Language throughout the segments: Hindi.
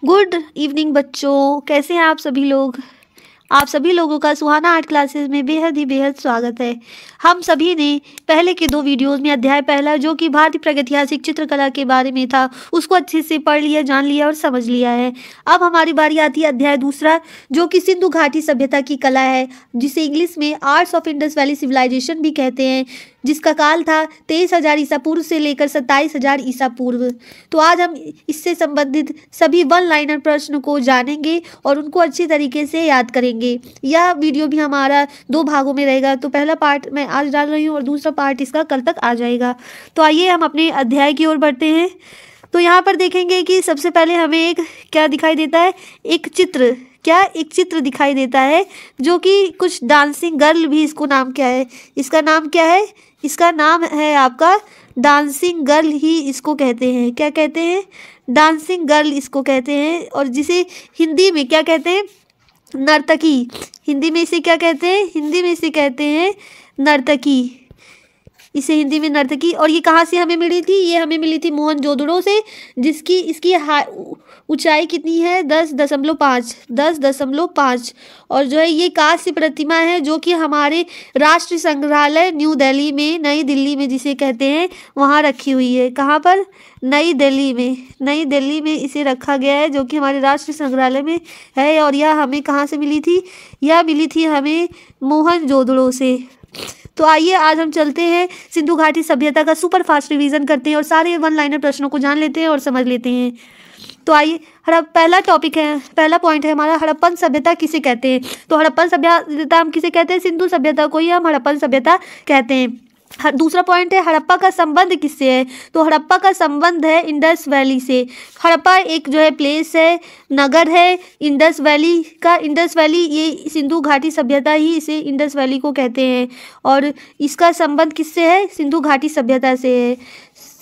गुड इवनिंग बच्चों, कैसे हैं आप सभी लोग। आप सभी लोगों का सुहाना आर्ट क्लासेस में बेहद ही बेहद स्वागत है। हम सभी ने पहले के 2 वीडियोस में अध्याय पहला जो कि भारतीय प्रागैतिहासिक चित्रकला के बारे में था उसको अच्छे से पढ़ लिया, जान लिया और समझ लिया है। अब हमारी बारी आती है अध्याय दूसरा जो कि सिंधु घाटी सभ्यता की कला है, जिसे इंग्लिश में arts of Indus valley civilisation भी कहते हैं, जिसका काल था 23,000 ईसा पूर्व से लेकर 27,000 ईसा पूर्व। तो आज हम इससे संबंधित सभी 1 लाइनर प्रश्न को जानेंगे और उनको अच्छी तरीके से याद करेंगे। यह वीडियो भी हमारा 2 भागों में रहेगा, तो पहला पार्ट मैं आज डाल रही हूँ और दूसरा पार्ट इसका कल तक आ जाएगा। तो आइए हम अपने अध्याय की ओर बढ़ते हैं। तो यहाँ पर देखेंगे कि सबसे पहले हमें एक क्या दिखाई देता है, एक चित्र दिखाई देता है जो कि कुछ डांसिंग गर्ल भी इसको नाम क्या है, इसका नाम क्या है, इसका नाम है आपका डांसिंग गर्ल ही इसको कहते हैं। क्या कहते हैं? डांसिंग गर्ल इसको कहते हैं, और जिसे हिंदी में क्या कहते हैं, नर्तकी। हिंदी में इसे क्या कहते हैं? हिंदी में इसे कहते हैं नर्तकी, इसे हिंदी में नर्तकी। और ये कहाँ से हमें मिली थी? ये हमें मिली थी मोहनजोदड़ो से, इसकी ऊंचाई कितनी है? 10.5। और जो है ये कांस्य प्रतिमा है जो कि हमारे राष्ट्रीय संग्रहालय न्यू दिल्ली में, नई दिल्ली में जिसे कहते हैं, वहाँ रखी हुई है। कहाँ पर? नई दिल्ली में इसे रखा गया है जो कि हमारे राष्ट्रीय संग्रहालय में है। और यह हमें कहाँ से मिली थी? यह मिली थी हमें मोहनजोदड़ो से। तो आइए आज हम चलते हैं सिंधु घाटी सभ्यता का सुपर फास्ट रिवीजन करते हैं और सारे 1 लाइनर प्रश्नों को जान लेते हैं और समझ लेते हैं। तो आइए, पहला पॉइंट है हमारा, हड़प्पन सभ्यता किसे कहते हैं। तो हड़प्पन सभ्यता हम किसे कहते हैं? सिंधु सभ्यता को ही हम हड़प्पन सभ्यता कहते हैं। दूसरा पॉइंट है हड़प्पा का संबंध किससे है। तो हड़प्पा का संबंध है इंडस वैली से। हड़प्पा एक जो है प्लेस है, नगर है इंडस वैली ये सिंधु घाटी सभ्यता ही इसे इंडस वैली को कहते हैं, और इसका संबंध किससे है? सिंधु घाटी सभ्यता से है।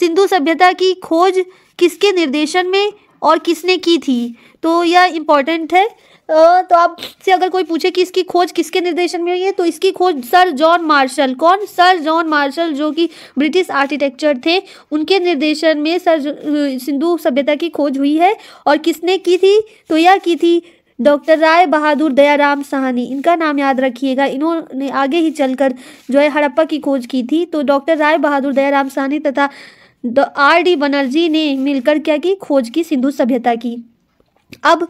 सिंधु सभ्यता की खोज किसके निर्देशन में और किसने की थी? तो यह इम्पोर्टेंट है। तो आपसे अगर कोई पूछे कि इसकी खोज किसके निर्देशन में हुई है, तो इसकी खोज सर जॉन मार्शल, कौन? सर जॉन मार्शल जो कि ब्रिटिश आर्किटेक्चर थे, उनके निर्देशन में सिंधु सभ्यता की खोज हुई है। और किसने की थी? तो यह की थी डॉक्टर राय बहादुर दयाराम साहनी। इनका नाम याद रखिएगा, इन्होंने आगे ही चलकर जो है हड़प्पा की खोज की थी। तो डॉक्टर राय बहादुर दयाराम साहनी तथा R.D. बनर्जी ने मिलकर क्या की? खोज की सिंधु सभ्यता की। अब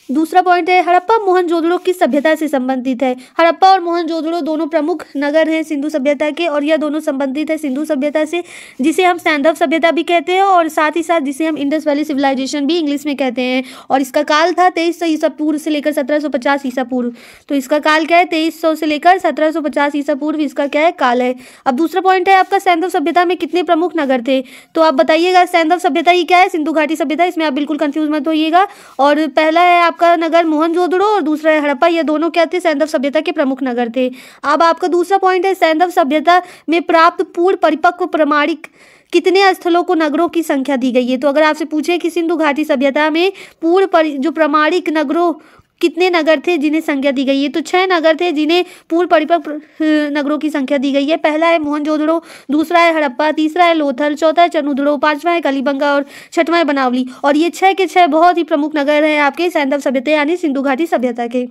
दूसरा पॉइंट है हड़प्पा मोहनजोदड़ो किस सभ्यता से संबंधित है। हड़प्पा और मोहनजोदड़ो दोनों प्रमुख नगर हैं सिंधु सभ्यता के, और यह दोनों संबंधित है सिंधु सभ्यता से, जिसे हम सैंधव सभ्यता भी कहते हैं, और साथ ही साथ जिसे हम इंडस वैली सिविलाइजेशन भी इंग्लिश में कहते हैं। और इसका काल था 2300 ईसा पूर्व से लेकर 1750 ईसा पूर्व। तो इसका काल क्या है? 2300 से लेकर 1750 ईसा पूर्व इसका क्या है? काल है। अब दूसरा पॉइंट है आपका सैंधव सभ्यता में कितने प्रमुख नगर थे। तो आप बताइएगा सैंधव सभ्यता ही क्या है, सिंधु घाटी सभ्यता, इसमें आप बिल्कुल कंफ्यूज मत होइएगा। और पहला है आपका नगर मोहनजोदड़ो और दूसरा है हड़प्पा, ये दोनों क्या थे? सैंधव सभ्यता के प्रमुख नगर थे। अब आपका दूसरा पॉइंट है सैंधव सभ्यता में प्राप्त पूर्ण परिपक्व प्रमाणिक कितने स्थलों को नगरों की संख्या दी गई है। तो अगर आपसे पूछे कि सिंधु घाटी सभ्यता में जो प्रमाणिक नगरों कितने नगर थे जिन्हें संख्या दी गई है, तो 6 नगर थे जिन्हें पूर्ण परिपक्व नगरों की संख्या दी गई है। पहला है मोहनजोदड़ो, दूसरा है हड़प्पा, तीसरा है लोथल, चौथा है चनुदड़ो, 5वां है कलीबंगा और 6वां है बनावली। और ये 6 के 6 बहुत ही प्रमुख नगर हैं आपके सैंधव सभ्यता यानी सिंधु घाटी सभ्यता के।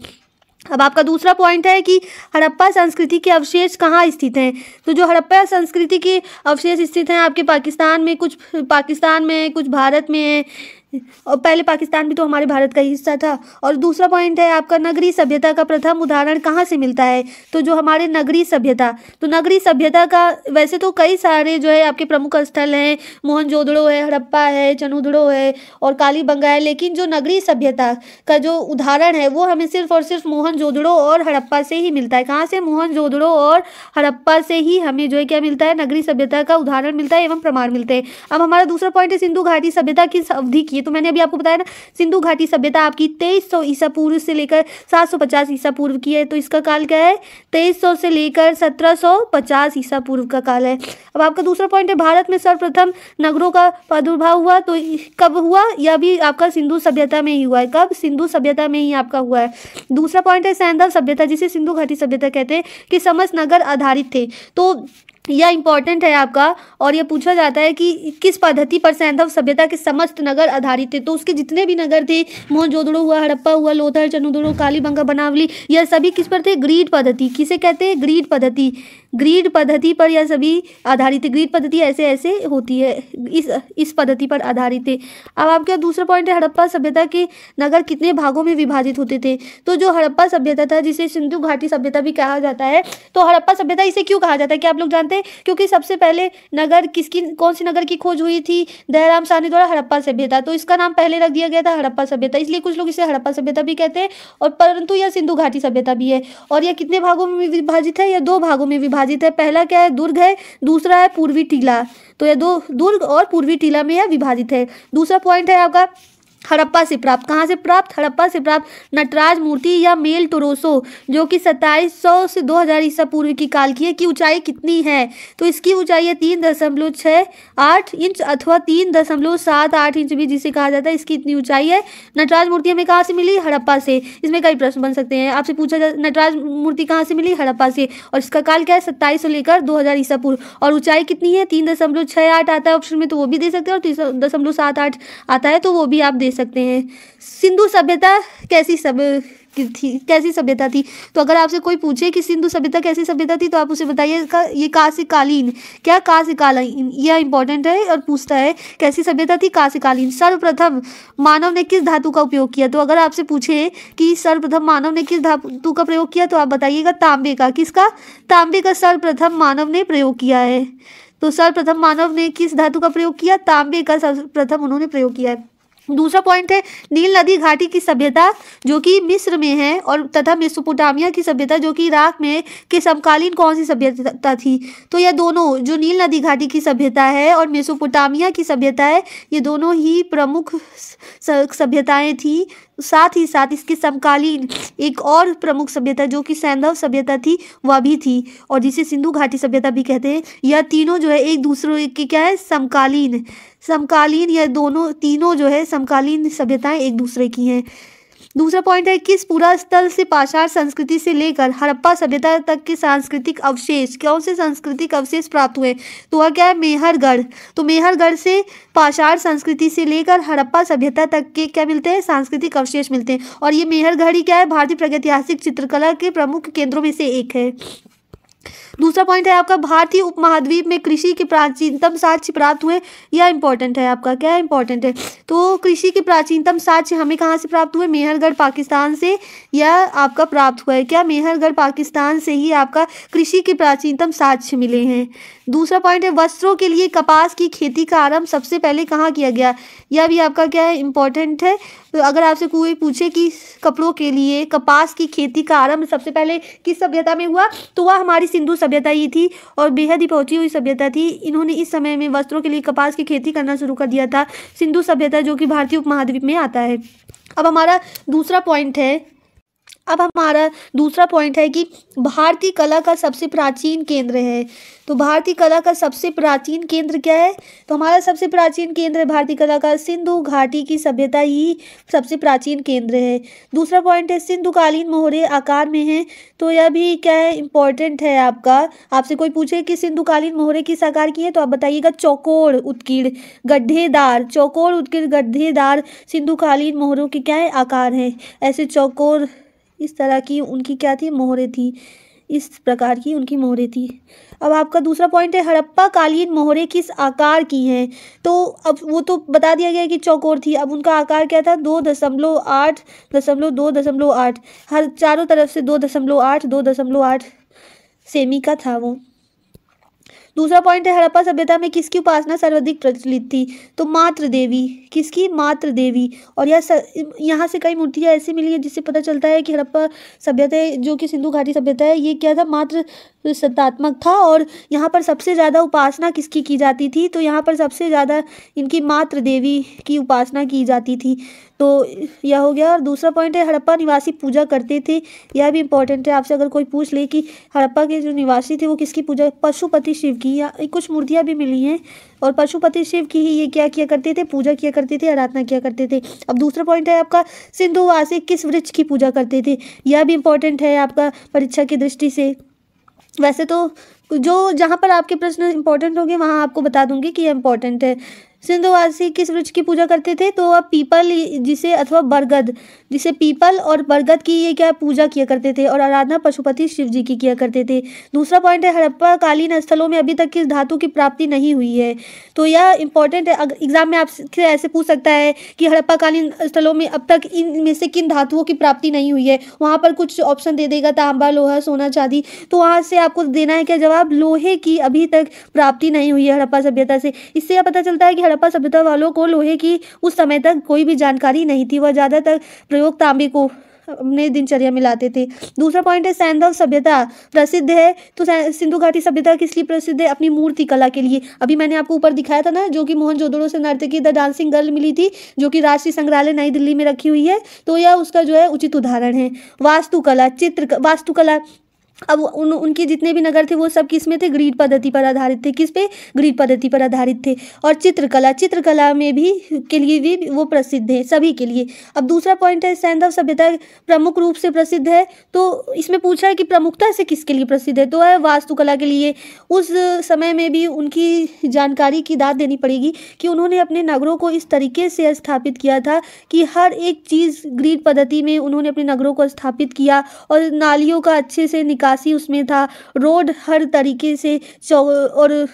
अब आपका दूसरा पॉइंट है कि हड़प्पा संस्कृति के अवशेष कहाँ स्थित हैं। तो जो हड़प्पा संस्कृति के अवशेष स्थित हैं आपके पाकिस्तान में, कुछ भारत में है, और पहले पाकिस्तान भी तो हमारे भारत का ही हिस्सा था। और दूसरा पॉइंट है आपका नगरी सभ्यता का प्रथम उदाहरण कहाँ से मिलता है। तो जो हमारे नगरी सभ्यता का वैसे तो कई सारे जो है आपके प्रमुख स्थल हैं, मोहनजोदड़ो है, हड़प्पा है, चनुदड़ो है और कालीबंगा है, लेकिन जो नगरी सभ्यता का जो उदाहरण है वो हमें सिर्फ और सिर्फ मोहनजोदड़ो और हड़प्पा से ही मिलता है। कहाँ से? मोहनजोदड़ो और हड़प्पा से ही हमें जो है क्या मिलता है? नगरी सभ्यता का उदाहरण मिलता है एवं प्रमाण मिलते हैं। अब हमारा दूसरा पॉइंट है सिंधु घाटी सभ्यता किस अवधि की। तो मैंने अभी आपको बताया ना, सिंधु घाटी सभ्यता आपकी 2300 ईसा पूर्व से लेकर 750 ईसा पूर्व की है। तो इसका काल क्या है? 2300 से लेकर 1750 ईसा पूर्व का काल है। अब आपका दूसरा पॉइंट है भारत में सर्वप्रथम नगरों का प्रादुर्भाव हुआ, तो कब हुआ? यह भी आपका सिंधु सभ्यता में ही हुआ है। कब? सिंधु सभ्यता में ही आपका हुआ है। दूसरा पॉइंट है सैंधव सभ्यता जिसे सिंधु घाटी सभ्यता कहते हैं कि समस्त नगर आधारित थे। तो यह इंपॉर्टेंट है आपका। और यह पूछा जाता है कि किस पद्धति पर सैंधव सभ्यता के समस्त नगर आधारित थे। तो उसके जितने भी नगर थे, मोहनजोदड़ो हुआ, हड़प्पा हुआ, लोथल, चंदुदड़ो, कालीबंगा, बनावली, यह सभी किस पर थे? ग्रीड पद्धति। किसे कहते हैं? ग्रीड पद्धति। ग्रीड पद्धति पर यह सभी आधारित है। ग्रीड पद्धति ऐसे ऐसे होती है, इस पद्धति पर आधारित है। अब आपका दूसरा पॉइंट है, हड़प्पा सभ्यता के नगर कितने भागों में विभाजित होते थे। तो जो हड़प्पा सभ्यता था, जिसे सिंधु घाटी सभ्यता भी कहा जाता है, तो हड़प्पा सभ्यता इसे क्यों कहा जाता है, क्या आप लोग जानते हैं? क्योंकि सबसे पहले नगर कौन सी नगर की खोज हुई थी? दयाराम साहनी द्वारा हड़प्पा सभ्यता। तो इसका नाम पहले रख दिया गया था हड़प्पा सभ्यता, इसलिए कुछ लोग इसे हड़प्पा सभ्यता भी कहते हैं। और परंतु यह सिंधु घाटी सभ्यता भी है। और यह कितने भागों में विभाजित है? यह 2 भागों में विभाजित है। पहला क्या है? दुर्ग है, दूसरा है पूर्वी टीला। तो यह 2 दुर्ग और पूर्वी टीला में यह विभाजित है। दूसरा पॉइंट है आपका, हड़प्पा से प्राप्त। कहाँ से प्राप्त? हड़प्पा से प्राप्त नटराज मूर्ति या मेल टोरोसो, जो कि 2700 से 2000 ईसा पूर्व की काल की है, की ऊंचाई कितनी है? तो इसकी ऊंचाई है 3.68 इंच अथवा 3.78 इंच भी जिसे कहा जाता है, इसकी इतनी ऊंचाई है। नटराज मूर्ति हमें कहाँ से मिली? हड़प्पा से। इसमें कई प्रश्न बन सकते हैं, आपसे पूछा जाए नटराज मूर्ति कहाँ से मिली? हड़प्पा से। और इसका काल क्या है? 2700 लेकर 2000 ईसा पूर्व। और ऊंचाई कितनी है? 3.68 आता है ऑप्शन में, तो वो भी दे सकते हैं। और 3.78 आता है, तो वो भी आप दे सकते हैं। सिंधु सभ्यता कैसी सभ्यता थी? तो अगर आपसे कोई पूछे कि सिंधु सभ्यता कैसी सभ्यता थी, तो आप उसे बताइए ये कांस्यकालीन। क्या? कांस्यकालीन। यह इंपॉर्टेंट है और पूछता है कैसी सभ्यता थी? कांस्यकालीन। सर्वप्रथम मानव ने किस धातु का उपयोग किया? तो अगर आपसे पूछे कि सर्वप्रथम मानव ने किस धातु का प्रयोग किया, तो आप बताइएगा तांबे का। किसका? तांबे का सर्वप्रथम मानव ने प्रयोग किया है। तो सर्वप्रथम मानव ने किस धातु का प्रयोग किया? तांबे का सर्वप्रथम उन्होंने प्रयोग किया है। दूसरा पॉइंट है, नील नदी घाटी की सभ्यता जो कि मिस्र में है और तथा मेसोपोटामिया की सभ्यता जो कि इराक में है, के समकालीन कौन सी सभ्यता थी? तो यह दोनों, जो नील नदी घाटी की सभ्यता है और मेसोपोटामिया की सभ्यता है, ये दोनों ही प्रमुख सभ्यताएं थी। साथ ही साथ इसके समकालीन एक और प्रमुख सभ्यता जो कि सैंधव सभ्यता थी, वह भी थी, और जिसे सिंधु घाटी सभ्यता भी कहते हैं। यह तीनों जो है एक दूसरे के क्या है? समकालीन। यह तीनों जो है समकालीन सभ्यताएं एक दूसरे की हैं। दूसरा पॉइंट है, किस पूरा स्थल से पाषाण संस्कृति से लेकर हड़प्पा सभ्यता तक के सांस्कृतिक अवशेष, कौन से सांस्कृतिक अवशेष प्राप्त हुए? तो वह क्या है? मेहरगढ़। तो मेहरगढ़ से पाषाण संस्कृति से लेकर हड़प्पा सभ्यता तक के क्या मिलते हैं? सांस्कृतिक अवशेष मिलते हैं। और ये मेहरगढ़ ही क्या है? भारतीय प्रागैतिहासिक चित्रकला के प्रमुख केंद्रों में से एक है। दूसरा पॉइंट है आपका, भारतीय उपमहाद्वीप में कृषि के प्राचीनतम साक्ष्य प्राप्त हुए। यह इंपॉर्टेंट है आपका। क्या इंपॉर्टेंट है? तो कृषि के प्राचीनतम साक्ष्य हमें कहाँ से प्राप्त हुए? मेहरगढ़ पाकिस्तान से यह आपका प्राप्त हुआ है। क्या? मेहरगढ़ पाकिस्तान से ही आपका कृषि के प्राचीनतम साक्ष्य मिले हैं। दूसरा पॉइंट है, वस्त्रों के लिए कपास की खेती का आरंभ सबसे पहले कहाँ किया गया? यह भी आपका क्या है? इंपॉर्टेंट है। तो अगर आपसे कोई पूछे कि कपड़ों के लिए कपास की खेती का आरंभ सबसे पहले किस सभ्यता में हुआ, तो वह हमारी सिंधु सभ्यता ही थी और बेहद ही पहुंची हुई सभ्यता थी। इन्होंने इस समय में वस्त्रों के लिए कपास की खेती करना शुरू कर दिया था। सिंधु सभ्यता जो कि भारतीय उपमहाद्वीप में आता है। अब हमारा दूसरा पॉइंट है कि भारतीय कला का सबसे प्राचीन केंद्र है। तो भारतीय कला का सबसे प्राचीन केंद्र क्या है? तो हमारा सबसे प्राचीन केंद्र भारतीय कला का सिंधु घाटी की सभ्यता ही सबसे प्राचीन केंद्र है। दूसरा पॉइंट है, सिंधुकालीन मोहरे आकार में हैं। तो यह भी क्या है? इंपॉर्टेंट है आपका। आपसे कोई पूछे कि सिंधुकालीन मोहरे किस आकार की है, तो आप बताइएगा चौकोर उत्कीर्ण गड्ढेदार। चौकोर उत्कीर्ण गड्ढेदार सिंधुकालीन मोहरों के क्या है? आकार हैं। ऐसे चौकोर इस तरह की उनकी क्या थी? मोहरे थी। इस प्रकार की उनकी मोहरे थी। अब आपका दूसरा पॉइंट है, हड़प्पा कालीन मोहरे किस आकार की हैं? तो अब वो तो बता दिया गया कि चौकोर थी। अब उनका आकार क्या था? 2.8 2.8 हर चारों तरफ से 2.8 सेमी का था वो। दूसरा पॉइंट है, हड़प्पा सभ्यता में किसकी उपासना सर्वाधिक प्रचलित थी? तो मातृ देवी। किसकी? मातृ देवी। और यहाँ से कई मूर्तियाँ ऐसी मिली है जिससे पता चलता है कि हड़प्पा सभ्यता जो कि सिंधु घाटी सभ्यता है, ये क्या था? मातृ सत्तात्मक था। और यहाँ पर सबसे ज़्यादा उपासना किसकी की जाती थी? तो यहाँ पर सबसे ज़्यादा इनकी मातृ देवी की उपासना की जाती थी। तो यह हो गया। और दूसरा पॉइंट है, हड़प्पा निवासी पूजा करते थे। यह भी इंपॉर्टेंट है। आपसे अगर कोई पूछ ले कि हड़प्पा के जो निवासी थे वो किसकी पूजा? पशुपति शिव की। या कुछ मूर्तियाँ भी मिली हैं और पशुपति शिव की ही ये क्या किया करते थे? पूजा किया करते थे, आराधना किया करते थे। अब दूसरा पॉइंट है आपका, सिंधुवासी किस वृक्ष की पूजा करते थे? यह भी इंपॉर्टेंट है आपका परीक्षा की दृष्टि से। वैसे तो जो जहाँ पर आपके प्रश्न इंपॉर्टेंट होंगे वहाँ आपको बता दूंगी कि ये इंपॉर्टेंट है। सिंधुवासी किस वृक्ष की पूजा करते थे? तो अब पीपल जिसे अथवा बरगद, जिसे पीपल और बरगद की ये क्या पूजा किया करते थे और आराधना पशुपति शिव जी की किया करते थे। दूसरा पॉइंट है हड़प्पा कालीन स्थलों में अभी तक किस धातु की प्राप्ति नहीं हुई है? तो यह इंपॉर्टेंट है, एग्जाम में आपसे ऐसे पूछ सकता है कि हड़प्पा कालीन स्थलों में अब तक इनमें से किन धातुओं की प्राप्ति नहीं हुई है। वहाँ पर कुछ ऑप्शन दे देगा, तांबा, लोहा, सोना, चांदी। तो वहाँ से आपको देना है क्या जवाब? लोहे की अभी तक प्राप्ति नहीं हुई है हड़प्पा सभ्यता से। इससे यह पता चलता है कि हड़प्पा सभ्यता वालों को लोहे की उस समय तक कोई भी जानकारी नहीं थी, वह ज़्यादातर प्रयोग तांबे को अपने दिनचर्या में लाते थे। दूसरा पॉइंट है सैंधव सभ्यता प्रसिद्ध है। तो सिंधु घाटी सभ्यता किस लिए प्रसिद्ध है? अपनी मूर्ति कला के लिए। अभी मैंने आपको ऊपर दिखाया था ना, जो कि मोहनजोदड़ो से नर्तकी द डांसिंग गर्ल मिली थी, जो कि राष्ट्रीय संग्रहालय नई दिल्ली में रखी हुई है। तो यह उसका जो है उचित उदाहरण है। वास्तुकला, वास्तुकला, अब उनके जितने भी नगर थे वो सब किस में थे? ग्रीड पद्धति पर आधारित थे। किस पे? ग्रीड पद्धति पर आधारित थे। और चित्रकला में भी के लिए भी वो प्रसिद्ध है, सभी के लिए। अब दूसरा पॉइंट है सैंधव सभ्यता प्रमुख रूप से प्रसिद्ध है। तो इसमें पूछा है कि प्रमुखता से किसके लिए प्रसिद्ध है? तो है वास्तुकला के लिए। उस समय में भी उनकी जानकारी की दाद देनी पड़ेगी कि उन्होंने अपने नगरों को इस तरीके से स्थापित किया था कि हर एक चीज़ ग्रीड पद्धति में उन्होंने अपने नगरों को स्थापित किया, और नालियों का अच्छे से निकासी उसमें था, रोड हर तरीके से और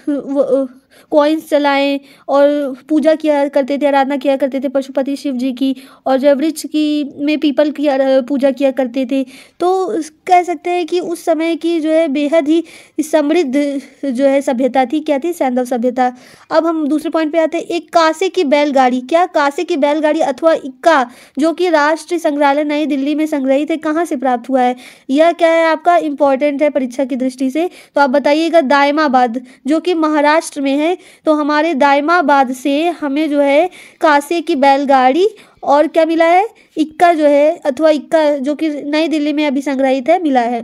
कॉइन्स चलाएं, और पूजा किया करते थे, आराधना किया करते थे पशुपति शिव जी की, और जब वृक्ष की में पीपल की पूजा किया करते थे। तो कह सकते हैं कि उस समय की जो है बेहद ही समृद्ध जो है सभ्यता थी। क्या थी? सैंधव सभ्यता। अब हम दूसरे पॉइंट पे आते हैं। एक कांसे की बैलगाड़ी, क्या कांसे की बैलगाड़ी अथवा इक्का, जो कि राष्ट्रीय संग्रहालय नई दिल्ली में संग्रहित है, कहाँ से प्राप्त हुआ है? यह क्या है आपका? इंपॉर्टेंट है परीक्षा की दृष्टि से। तो आप बताइएगा। दायमाबाद, जो कि महाराष्ट्र में है। तो हमारे दायमाबाद से हमें जो है कांसे की बैलगाड़ी और क्या मिला है? इक्का जो है, अथवा इक्का, जो कि नई दिल्ली में अभी संग्रहित है, मिला है।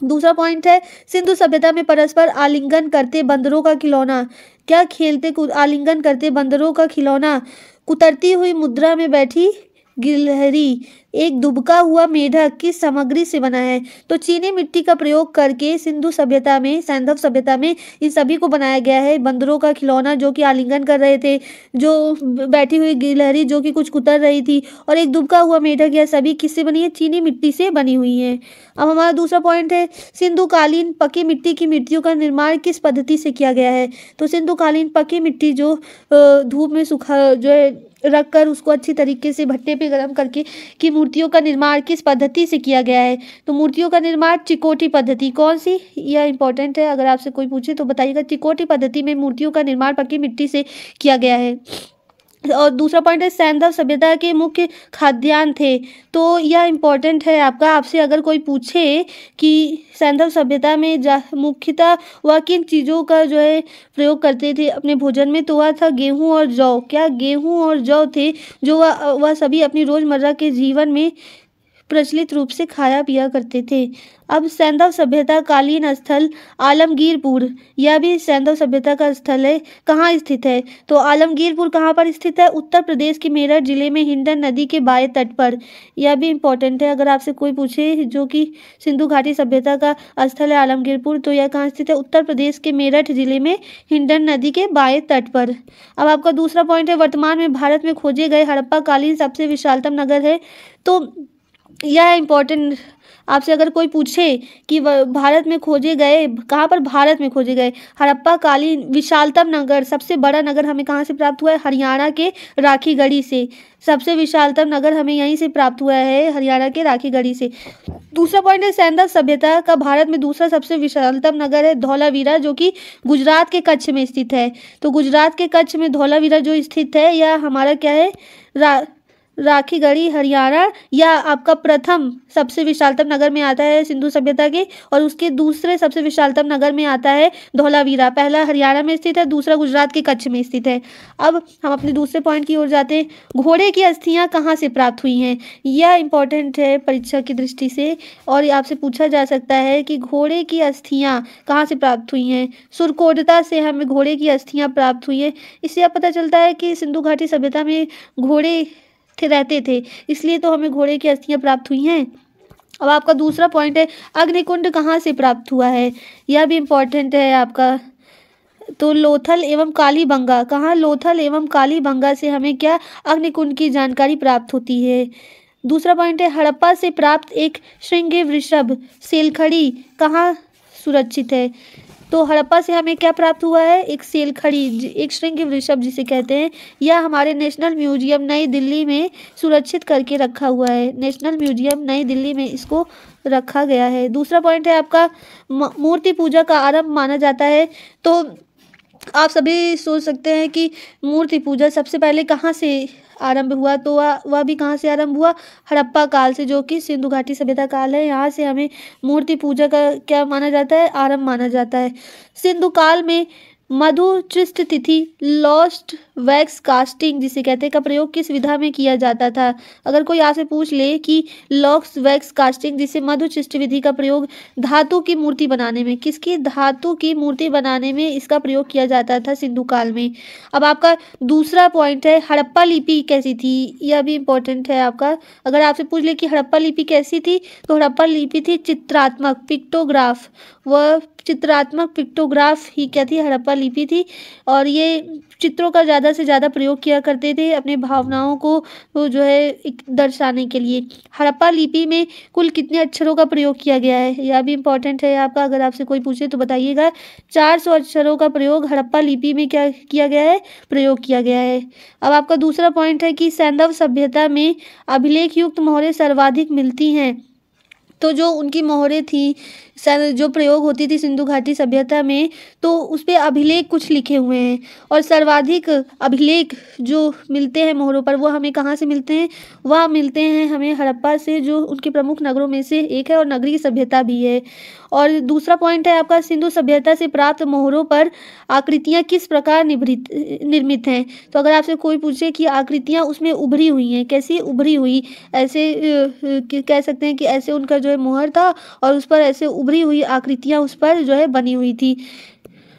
दूसरा पॉइंट है सिंधु सभ्यता में परस्पर आलिंगन करते बंदरों का खिलौना, क्या खेलते आलिंगन करते बंदरों का खिलौना? कुतरती हुई मुद्रा में बैठी गिलहरी, एक दुबका हुआ मेढक किस सामग्री से बना है? तो चीनी मिट्टी का प्रयोग करके सिंधु सभ्यता में, सैंधव सभ्यता में इन सभी को बनाया गया है। बंदरों का खिलौना जो कि आलिंगन कर रहे थे, जो बैठी हुई गिलहरी जो कि कुछ कुतर रही थी, और एक दुबका हुआ मेढक, यह सभी किससे बनी है? चीनी मिट्टी से बनी हुई है। अब हमारा दूसरा पॉइंट है सिंधुकालीन पकी मिट्टी की मूर्तियों का निर्माण किस पद्धति से किया गया है? तो सिंधुकालीन पकी मिट्टी जो धूप में सुखा जो है रख कर उसको अच्छी तरीके से भट्टे पे गर्म करके की मूर्तियों का निर्माण किस पद्धति से किया गया है? तो मूर्तियों का निर्माण चिकोटी पद्धति। कौन सी? यह इंपॉर्टेंट है, अगर आपसे कोई पूछे तो बताइएगा। चिकोटी पद्धति में मूर्तियों का निर्माण पक्की मिट्टी से किया गया है। और दूसरा पॉइंट है सैंधव सभ्यता के मुख्य खाद्यान्न थे। तो यह इंपॉर्टेंट है आपका। आपसे अगर कोई पूछे कि सैंधव सभ्यता में मुख्यतः वह किन चीज़ों का जो है प्रयोग करते थे अपने भोजन में, तो वह था गेहूं और जौ। क्या? गेहूं और जौ थे, जो वह सभी अपनी रोज़मर्रा के जीवन में प्रचलित रूप से खाया पिया करते थे। अब सैंधव सभ्यता कालीन स्थल आलमगीरपुर, यह भी सैंधव सभ्यता का स्थल है, कहाँ स्थित है? तो आलमगीरपुर कहाँ पर स्थित है? उत्तर प्रदेश के मेरठ जिले में हिंडन नदी के बाएं तट पर। यह भी इंपॉर्टेंट है, अगर आपसे कोई पूछे जो कि सिंधु घाटी सभ्यता का स्थल है आलमगीरपुर, तो यह कहाँ स्थित है? उत्तर प्रदेश के मेरठ जिले में हिंडन नदी के बाएं तट पर। अब आपका दूसरा पॉइंट है वर्तमान में भारत में खोजे गए हड़प्पा कालीन सबसे विशालतम नगर है। तो यह इम्पोर्टेंट, आपसे अगर कोई पूछे कि भारत में खोजे गए, कहाँ पर भारत में खोजे गए हड़प्पा कालीन विशालतम नगर, सबसे बड़ा नगर हमें कहाँ से प्राप्त हुआ है? हरियाणा के राखीगढ़ी से। सबसे विशालतम नगर हमें यहीं से प्राप्त हुआ है, हरियाणा के राखीगढ़ी से। दूसरा पॉइंट है सैंधव सभ्यता का भारत में दूसरा सबसे विशालतम नगर है धौलावीरा, जो कि गुजरात के कच्छ में स्थित है। तो गुजरात के कच्छ में धौलावीरा जो स्थित है, यह हमारा क्या है? राखीगढ़ी हरियाणा, या आपका प्रथम सबसे विशालतम नगर में आता है सिंधु सभ्यता के, और उसके दूसरे सबसे विशालतम नगर में आता है धौलावीरा। पहला हरियाणा में स्थित है, दूसरा गुजरात के कच्छ में स्थित है। अब हम अपने दूसरे पॉइंट की ओर जाते हैं। घोड़े की अस्थियां कहाँ से प्राप्त हुई हैं? यह इंपॉर्टेंट है परीक्षा की दृष्टि से, और आपसे पूछा जा सकता है कि घोड़े की अस्थियां कहाँ से प्राप्त हुई हैं? सुरकोटता से हमें घोड़े की अस्थियां प्राप्त हुई है। इससे अब पता चलता है कि सिंधु घाटी सभ्यता में घोड़े रहते थे, इसलिए तो हमें घोड़े की अस्थियां प्राप्त हुई हैं। अब आपका दूसरा पॉइंट है, अग्निकुंड कहाँ से प्राप्त हुआ है, यह भी इम्पोर्टेंट है आपका। तो लोथल एवं कालीबंगा, कहाँ, लोथल एवं कालीबंगा से हमें क्या, अग्निकुंड की जानकारी प्राप्त होती है। दूसरा पॉइंट है, हड़प्पा से प्राप्त एक श्रृंगी वृषभ सेलखड़ी कहाँ सुरक्षित है। तो हड़प्पा से हमें क्या प्राप्त हुआ है, एक सेलखड़ी, एक श्रृंगी वृषभ जिसे कहते हैं, यह हमारे नेशनल म्यूजियम नई दिल्ली में सुरक्षित करके रखा हुआ है। नेशनल म्यूजियम नई दिल्ली में इसको रखा गया है। दूसरा पॉइंट है आपका, मूर्ति पूजा का आरंभ माना जाता है। तो आप सभी सोच सकते हैं कि मूर्ति पूजा सबसे पहले कहाँ से आरंभ हुआ, तो वह भी कहाँ से आरंभ हुआ, हड़प्पा काल से, जो कि सिंधु घाटी सभ्यता काल है। यहाँ से हमें मूर्ति पूजा का क्या माना जाता है, आरंभ माना जाता है। सिंधु काल में मधुचिष्ट तिथि, लॉस्ट वैक्स कास्टिंग जिसे कहते हैं, का प्रयोग किस विधा में किया जाता था। अगर कोई आपसे पूछ ले कि लॉस्ट वैक्स कास्टिंग जिसे मधुचिष्ट विधि का प्रयोग धातु की मूर्ति बनाने में, किसकी, धातु की मूर्ति बनाने में इसका प्रयोग किया जाता था सिंधु काल में। अब आपका दूसरा पॉइंट है, हड़प्पा लिपि कैसी थी, यह भी इम्पोर्टेंट है आपका। अगर आपसे पूछ ले कि हड़प्पा लिपि कैसी थी, तो हड़प्पा लिपि थी चित्रात्मक, पिक्टोग्राफ, वह चित्रात्मक पिक्टोग्राफ ही क्या थी, हड़प्पा लिपि थी। और ये चित्रों का ज़्यादा से ज़्यादा प्रयोग किया करते थे अपने भावनाओं को जो है दर्शाने के लिए। हड़प्पा लिपि में कुल कितने अक्षरों का प्रयोग किया गया है, यह भी इम्पोर्टेंट है आपका। अगर आपसे कोई पूछे तो बताइएगा, 400 अक्षरों का प्रयोग हड़प्पा लिपि में क्या किया गया है, प्रयोग किया गया है। अब आपका दूसरा पॉइंट है कि सैंधव सभ्यता में अभिलेख युक्त मोहरें सर्वाधिक मिलती हैं। तो जो उनकी मोहरें थी, जो प्रयोग होती थी सिंधु घाटी सभ्यता में, तो उस पर अभिलेख कुछ लिखे हुए हैं। और सर्वाधिक अभिलेख जो मिलते हैं मोहरों पर, वो हमें कहाँ से मिलते हैं, वह मिलते हैं हमें हड़प्पा से, जो उनके प्रमुख नगरों में से एक है और नगरीय सभ्यता भी है। और दूसरा पॉइंट है आपका, सिंधु सभ्यता से प्राप्त मोहरों पर आकृतियाँ किस प्रकार निर्मित हैं। तो अगर आपसे कोई पूछे कि आकृतियाँ उसमें उभरी हुई हैं, कैसी उभरी हुई, ऐसे कह सकते हैं कि ऐसे उनका जो है मोहर था और उस पर ऐसे उभरी हुई आकृतियाँ उस पर जो है बनी हुई थी।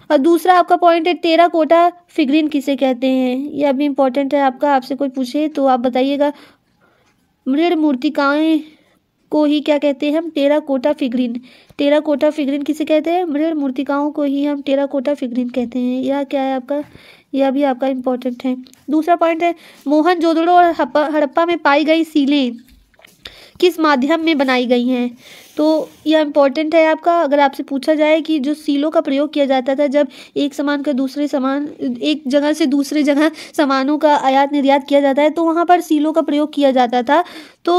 और दूसरा आपका पॉइंट है, टेराकोटा फिगरीन किसे कहते हैं, यह भी इम्पोर्टेंट है आपका। आपसे कोई पूछे तो आप बताइएगा, मृण मूर्तिकाएं को ही क्या कहते हैं हम, टेराकोटा फिगरीन। टेराकोटा फिगरीन किसे कहते हैं, मृण मूर्तिकाओं को ही हम टेराकोटा फिगरीन कहते हैं। यह क्या है आपका, यह भी आपका इम्पोर्टेंट है। दूसरा पॉइंट है, मोहनजोदड़ो और हड़प्पा में पाई गई सीलें किस माध्यम में बनाई गई हैं। तो यह इम्पोर्टेंट है आपका। अगर आपसे पूछा जाए कि जो सीलों का प्रयोग किया जाता था जब एक सामान का दूसरे सामान, एक जगह से दूसरे जगह सामानों का आयात निर्यात किया जाता है, तो वहाँ पर सीलों का प्रयोग किया जाता था। तो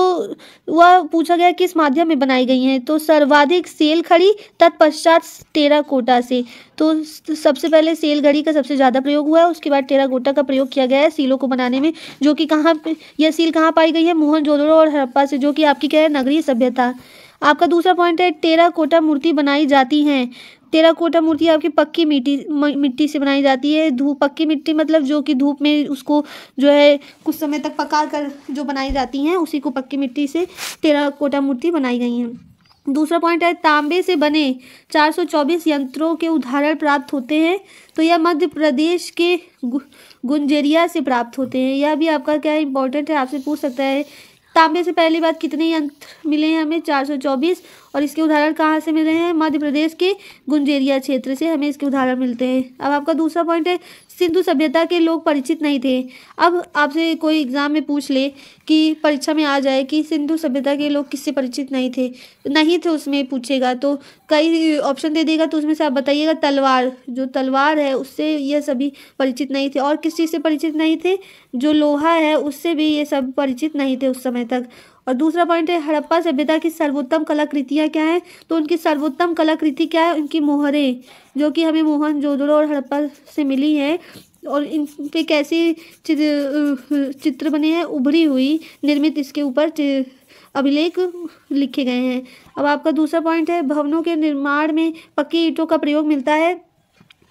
वह पूछा गया किस माध्यम में बनाई गई हैं, तो सर्वाधिक सेल खड़ी, तत्पश्चात टेराकोटा से। तो सबसे पहले सेल घड़ी का सबसे ज़्यादा प्रयोग हुआ है, उसके बाद टेराकोटा का प्रयोग किया गया है सीलों को बनाने में, जो कि कहाँ पे यह सील कहाँ पाई गई है, मोहनजोदड़ो और हड़प्पा से, जो कि आपकी क्या है, नगरीय सभ्यता। आपका दूसरा पॉइंट है, टेराकोटा मूर्ति बनाई जाती हैं। टेराकोटा मूर्ति आपकी पक्की मिट्टी से बनाई जाती है। पक्की मिट्टी मतलब जो कि धूप में उसको जो है कुछ समय तक पका कर जो बनाई जाती हैं, उसी को पक्की मिट्टी से टेराकोटा मूर्ति बनाई गई हैं। दूसरा पॉइंट है, तांबे से बने 424 यंत्रों के उदाहरण प्राप्त होते हैं। तो यह मध्य प्रदेश के गुंजेरिया से प्राप्त होते हैं। यह भी आपका क्या इंपॉर्टेंट है, आपसे पूछ सकता है। तांबे से पहली बात कितने यंत्र मिले हैं हमें, 424, और इसके उदाहरण कहाँ से मिले हैं, मध्य प्रदेश के गुंजेरिया क्षेत्र से हमें इसके उदाहरण मिलते हैं। अब आपका दूसरा पॉइंट है, सिंधु सभ्यता के लोग परिचित नहीं थे। अब आपसे कोई एग्जाम में पूछ ले कि परीक्षा में आ जाए कि सिंधु सभ्यता के लोग किससे परिचित नहीं थे, उसमें पूछेगा तो कई ऑप्शन दे देगा, तो उसमें से आप बताइएगा तलवार, जो तलवार है उससे ये सभी परिचित नहीं थे। और किस चीज़ से परिचित नहीं थे, जो लोहा है उससे भी ये सब परिचित नहीं थे उस समय तक। और दूसरा पॉइंट है, हड़प्पा सभ्यता की सर्वोत्तम कलाकृतियाँ क्या हैं, तो उनकी सर्वोत्तम कलाकृति क्या है, उनकी मोहरें, जो कि हमें मोहनजोदड़ो और हड़प्पा से मिली हैं। और इन पे कैसे चित्र बने हैं, उभरी हुई निर्मित, इसके ऊपर अभिलेख लिखे गए हैं। अब आपका दूसरा पॉइंट है, भवनों के निर्माण में पक्की ईंटों का प्रयोग मिलता है।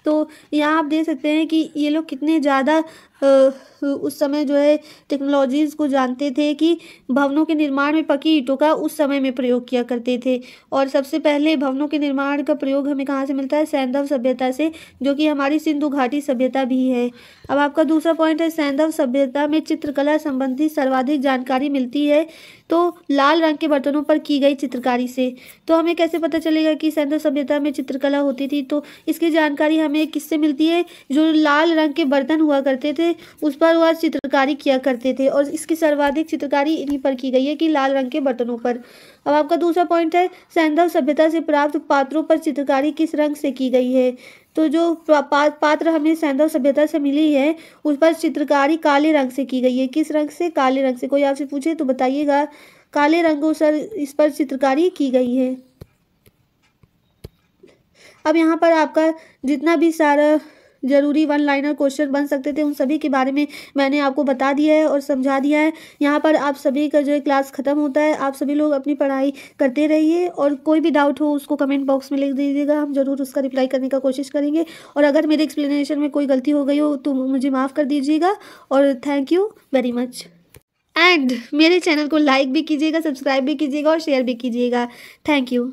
तो यहाँ आप देख सकते हैं कि ये लोग कितने ज़्यादा उस समय जो है टेक्नोलॉजीज़ को जानते थे कि भवनों के निर्माण में पकी ईंटों का उस समय में प्रयोग किया करते थे। और सबसे पहले भवनों के निर्माण का प्रयोग हमें कहाँ से मिलता है? सैंधव सभ्यता से, जो कि हमारी सिंधु घाटी सभ्यता भी है। अब आपका दूसरा पॉइंट है, सैंधव सभ्यता में चित्रकला संबंधी सर्वाधिक जानकारी मिलती है तो लाल रंग के बर्तनों पर की गई चित्रकारी से। तो हमें कैसे पता चलेगा कि सैंधव सभ्यता में चित्रकला होती थी? तो इसकी जानकारी हमें किससे मिलती है? जो लाल रंग के बर्तन हुआ करते थे उस पर वह चित्रकारी किया करते थे, और इसकी सर्वाधिक चित्रकारी इन्हीं पर की गई है कि लाल रंग के बर्तनों पर। अब आपका दूसरा पॉइंट है, सैंधव सभ्यता से प्राप्त पात्रों पर चित्रकारी किस रंग से की गई है? तो जो पात्र हमें सैंधव सभ्यता से मिली है उस पर चित्रकारी काले रंग से की गई है। किस रंग से? काले रंग से। कोई आपसे पूछे तो बताइएगा, काले रंगों से इस पर चित्रकारी की गई है। अब यहाँ पर आपका जितना भी सारा जरूरी वन लाइनर क्वेश्चन बन सकते थे उन सभी के बारे में मैंने आपको बता दिया है और समझा दिया है। यहाँ पर आप सभी का जो है क्लास ख़त्म होता है। आप सभी लोग अपनी पढ़ाई करते रहिए, और कोई भी डाउट हो उसको कमेंट बॉक्स में लिख दीजिएगा, हम ज़रूर उसका रिप्लाई करने का कोशिश करेंगे। और अगर मेरे एक्सप्लेनेशन में कोई गलती हो गई हो तो मुझे माफ़ कर दीजिएगा, और thank you very much. And मेरे चैनल को लाइक भी कीजिएगा, सब्सक्राइब भी कीजिएगा और शेयर भी कीजिएगा। Thank you.